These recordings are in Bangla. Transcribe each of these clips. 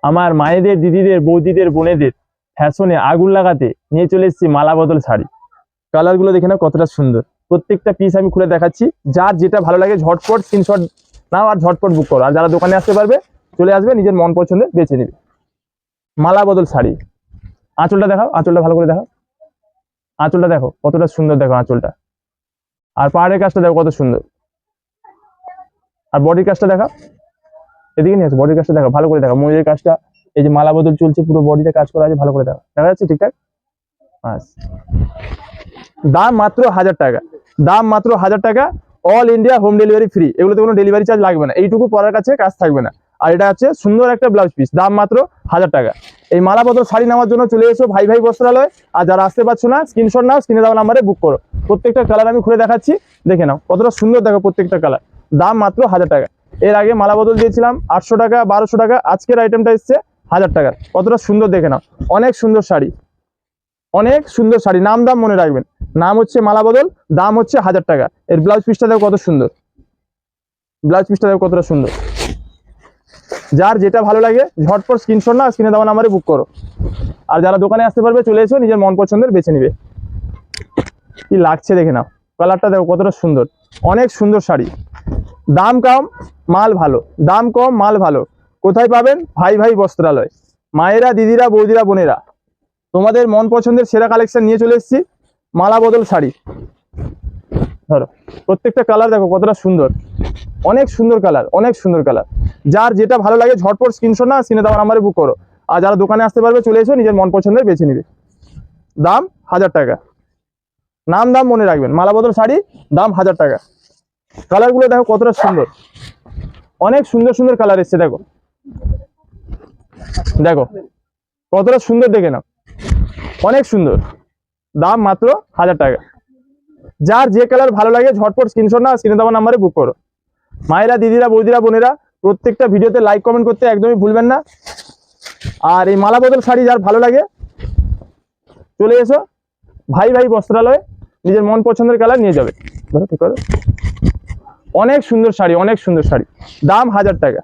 আমার মায়েদের, দিদিদের, বৌদিদের, বোনেদের ফ্যাশনে আগুন লাগাতে নিয়ে চলে এসেছি মালা বদল শাড়ি। কালারগুলো দেখে নাও কতটা সুন্দর। প্রত্যেকটা পিস আমি খুলে দেখাচ্ছি। যার যেটা ভালো লাগে ঝটপট স্ক্রিনশট নাও আর ঝটপট বুক করো। আর যারা দোকানে আসতে পারবে চলে আসবে, নিজের মন পছন্দের বেছে নেবে। মালা বদল শাড়ি। আঁচলটা দেখাও, আঁচলটা ভালো করে দেখাও। আঁচলটা দেখো কতটা সুন্দর, দেখো আঁচলটা। আর পাহাড়ের কাজটা দেখো কত সুন্দর। আর বডির কাজটা দেখাও, এদিকে নিয়ে আসো। বডির কাজটা দেখো ভালো করে, দেখো ময়ূরের কাজটা। এই যে মালা বদল চলছে, পুরো বডিতে কাজ করা আছে, ভালো করে দেখো। দেখা যাচ্ছে ঠিকঠাক? দাম মাত্র 1000 টাকা। দাম মাত্র 1000 টাকা। All India home delivery free. এগুলোতে কোনো ডেলিভারি চার্জ লাগবে না। এইটুকু পরার কাছে কাজ থাকবে না। আর এটা হচ্ছে সুন্দর একটা ব্লাউজ পিস। দাম মাত্র 1000 টাকা। এই মালা বদল শাড়ি নেওয়ার জন্য চলে এসো ভাই ভাই বস্ত্রালয়। আর যারা আসতে পারছো না স্ক্রিনশট নাও, স্ক্রিনে দেওয়া নাম্বারে বুক করো। প্রত্যেকটা কালার আমি খুলে দেখাচ্ছি, দেখে নাও কতটা সুন্দর, দেখো প্রত্যেকটা কালার। দাম মাত্র 1000 টাকা। এর আগে মালা বদল দিয়েছিলাম 800 টাকা, 1200 টাকা। আজকের আইটেমটা এসছে 1000 টাকা। কতটা সুন্দর দেখে নাও, অনেক সুন্দর শাড়ি, অনেক সুন্দর শাড়ি। নাম দাম মনে রাখবেন। নাম হচ্ছে মালা বদল, দাম হচ্ছে 1000 টাকা। এর ব্লাউজ পিসটা দেখো কত সুন্দর। ব্লাউজ পিসটা দেখো কতটা সুন্দর। যার যেটা ভালো লাগে ঝটপট স্ক্রিনশট না, স্ক্রিনে দেওয়া নাম্বারে বুক করো। আর যারা দোকানে আসতে পারবে চলে এসো, নিজের মন পছন্দের বেছে নিবে। কি লাগছে দেখে নাও, কালারটা দেখো কতটা সুন্দর। অনেক সুন্দর শাড়ি। দাম কম মাল ভালো, দাম কম মাল ভালো। কোথায় পাবেন? ভাই ভাই বস্ত্রালয়। মায়েরা, দিদিরা, বৌদিরা, বোনেরা, তোমাদের মন পছন্দের সেরা কালেকশন নিয়ে চলে এসেছি। মালা বদল শাড়ি ধরো, প্রত্যেকটা কালার দেখো কতটা সুন্দর। অনেক সুন্দর কালার, অনেক সুন্দর কালার। যার যেটা ভালো লাগে ঝটপট স্ক্রিনশট না, স্ক্রিনে দেওয়া নাম্বারে বুক করো। আর যারা দোকানে আসতে পারবে চলে এসো, নিজের মন পছন্দের বেছে নিবে। দাম 1000 টাকা। নাম দাম মনে রাখবেন। মালা বদল শাড়ি, দাম 1000 টাকা। কালারগুলো দেখো কতটা সুন্দর। অনেক সুন্দর সুন্দর কালার এসছে, দেখো দেখো কতটা সুন্দর, দেখে নাও অনেক সুন্দর। দাম মাত্র 1000 টাকা। যার যে কালার ভালো লাগে ঝটপট স্ক্রিনশট না, স্ক্রিনে দেওয়া নাম্বারে বুক করো। মায়েরা, দিদিরা, বৌদিরা, বোনেরা, প্রত্যেকটা ভিডিওতে লাইক কমেন্ট করতে একদমই ভুলবেন না। আর এই মালা বদল শাড়ি যার ভালো লাগে চলে এসো ভাই ভাই বস্ত্রালয়ে, নিজের মন পছন্দের কালার নিয়ে যাবে। ধরো ঠিক করো। অনেক সুন্দর শাড়ি, অনেক সুন্দর শাড়ি। দাম 1000 টাকা।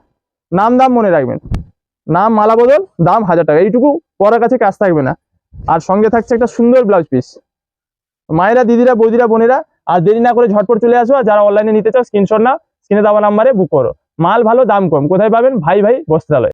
নাম দাম মনে রাখবেন। নাম মালা বদল, দাম 1000 টাকা। এইটুকু পরার কাছে কাজ থাকবে না। আর সঙ্গে থাকছে একটা সুন্দর ব্লাউজ পিস। মায়েরা, দিদিরা, বৌদিরা, বোনেরা, আর দেরি না করে ঝটপট চলে আসো। আর যারা অনলাইনে নিতে চাও স্ক্রিনশট নাও, স্ক্রিনে দেওয়া নাম্বারে বুক করো। মাল ভালো, দাম কম। কোথায় পাবেন? ভাই ভাই বস্ত্রালয়।